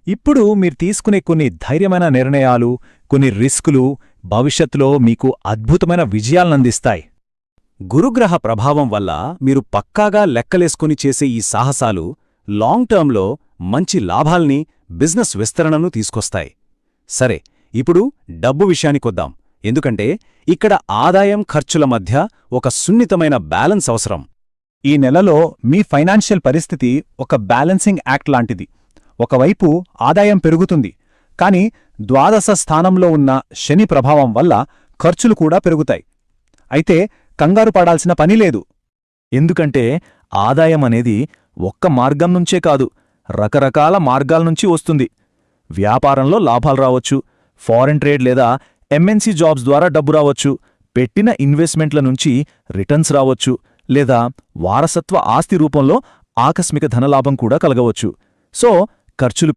ఇప్పుడు మీరు తీసుకునే కొన్ని ధైర్యమైన నిర్ణయాలు, కొన్ని రిస్కులు భవిష్యత్తులో మీకు అద్భుతమైన విజయాలనందిస్తాయి. గురుగ్రహ ప్రభావం వల్ల మీరు పక్కాగా లెక్కలేసుకుని చేసే ఈ సాహసాలు లాంగ్ టర్మ్లో మంచి లాభాల్ని, బిజినెస్ విస్తరణను తీసుకొస్తాయి. సరే, ఇప్పుడు డబ్బు విషయానికొద్దాం. ఎందుకంటే ఇక్కడ ఆదాయం, ఖర్చుల మధ్య ఒక సున్నితమైన బ్యాలెన్స్ అవసరం. ఈ నెలలో మీ ఫైనాన్షియల్ పరిస్థితి ఒక బ్యాలెన్సింగ్ యాక్ట్ లాంటిది. ఒకవైపు ఆదాయం పెరుగుతుంది, కాని ద్వాదశ స్థానంలో ఉన్న శని ప్రభావం వల్ల ఖర్చులు కూడా పెరుగుతాయి. అయితే కంగారు పడాల్సిన పనిలేదు. ఎందుకంటే ఆదాయం అనేది ఒక్క మార్గం నుంచే కాదు, రకరకాల మార్గాల్నుంచి వస్తుంది. వ్యాపారంలో లాభాలు రావచ్చు, ఫారెన్ ట్రేడ్ లేదా ఎంఎన్సీ జాబ్స్ ద్వారా డబ్బు రావచ్చు, పెట్టిన ఇన్వెస్ట్మెంట్ల నుంచి రిటర్న్స్ రావచ్చు, లేదా వారసత్వ ఆస్తి రూపంలో ఆకస్మిక ధనలాభం కూడా కలగవచ్చు. సో ఖర్చులు